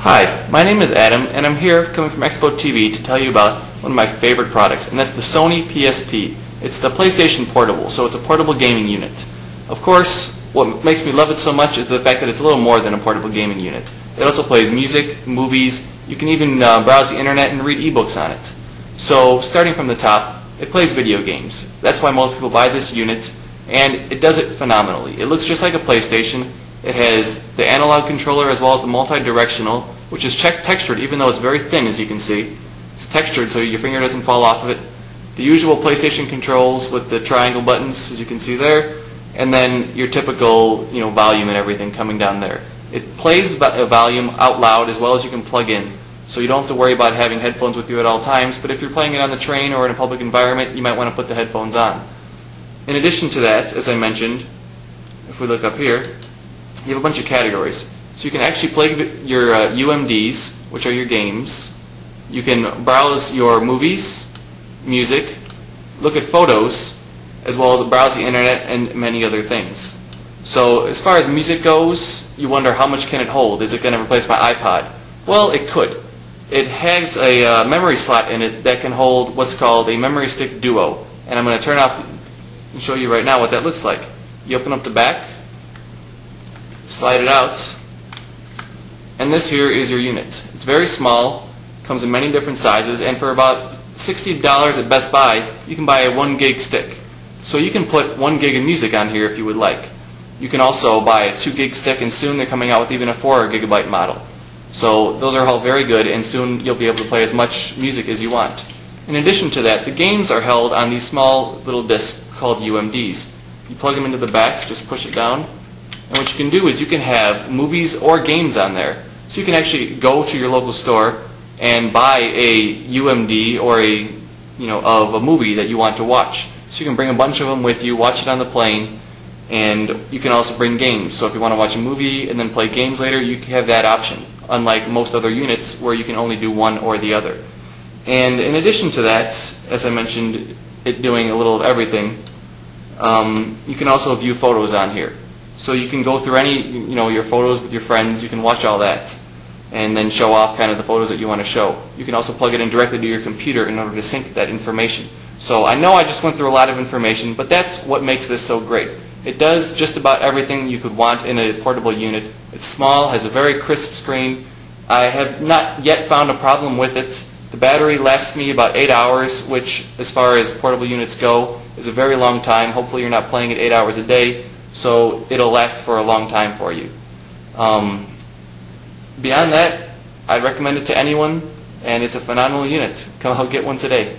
Hi, my name is Adam, and I'm here coming from Expo TV to tell you about one of my favorite products, and that's the Sony PSP. It's the PlayStation Portable, so it's a portable gaming unit. Of course, what makes me love it so much is the fact that it's a little more than a portable gaming unit. It also plays music, movies, you can even browse the internet and read ebooks on it. So, starting from the top, it plays video games. That's why most people buy this unit, and it does it phenomenally. It looks just like a PlayStation. It has the analog controller as well as the multi-directional, which is textured even though it's very thin, as you can see. It's textured so your finger doesn't fall off of it. The usual PlayStation controls with the triangle buttons, as you can see there, and then your typical volume and everything coming down there. It plays volume out loud as well as you can plug in, so you don't have to worry about having headphones with you at all times, but if you're playing it on the train or in a public environment, you might want to put the headphones on. In addition to that, as I mentioned, if we look up here, you have a bunch of categories. So you can actually play your UMDs, which are your games. You can browse your movies, music, look at photos, as well as browse the internet and many other things. So as far as music goes, you wonder how much can it hold? Is it going to replace my iPod? Well, it could. It has a memory slot in it that can hold what's called a memory stick duo. And I'm going to turn off and show you right now what that looks like. You open up the back, slide it out, and this here is your unit. It's very small, comes in many different sizes, and for about $60 at Best Buy, you can buy a 1 gig stick. So you can put 1 gig of music on here if you would like. You can also buy a 2 gig stick, and soon they're coming out with even a 4 gigabyte model. So those are all very good, and soon you'll be able to play as much music as you want. In addition to that, the games are held on these small little discs called UMDs. You plug them into the back, just push it down, and what you can do is you can have movies or games on there. So you can actually go to your local store and buy a UMD or of a movie that you want to watch. So you can bring a bunch of them with you, watch it on the plane, and you can also bring games. So if you want to watch a movie and then play games later, you can have that option, unlike most other units where you can only do one or the other. And in addition to that, as I mentioned, it doing a little of everything, you can also view photos on here. So you can go through any, your photos with your friends, you can watch all that, and then show off kind of the photos that you want to show. You can also plug it in directly to your computer in order to sync that information. So I know I just went through a lot of information, but that's what makes this so great. It does just about everything you could want in a portable unit. It's small, has a very crisp screen. I have not yet found a problem with it. The battery lasts me about 8 hours, which, as far as portable units go, is a very long time. Hopefully you're not playing it 8 hours a day, so it'll last for a long time for you. Beyond that, I'd recommend it to anyone, and it's a phenomenal unit. Come out, get one today.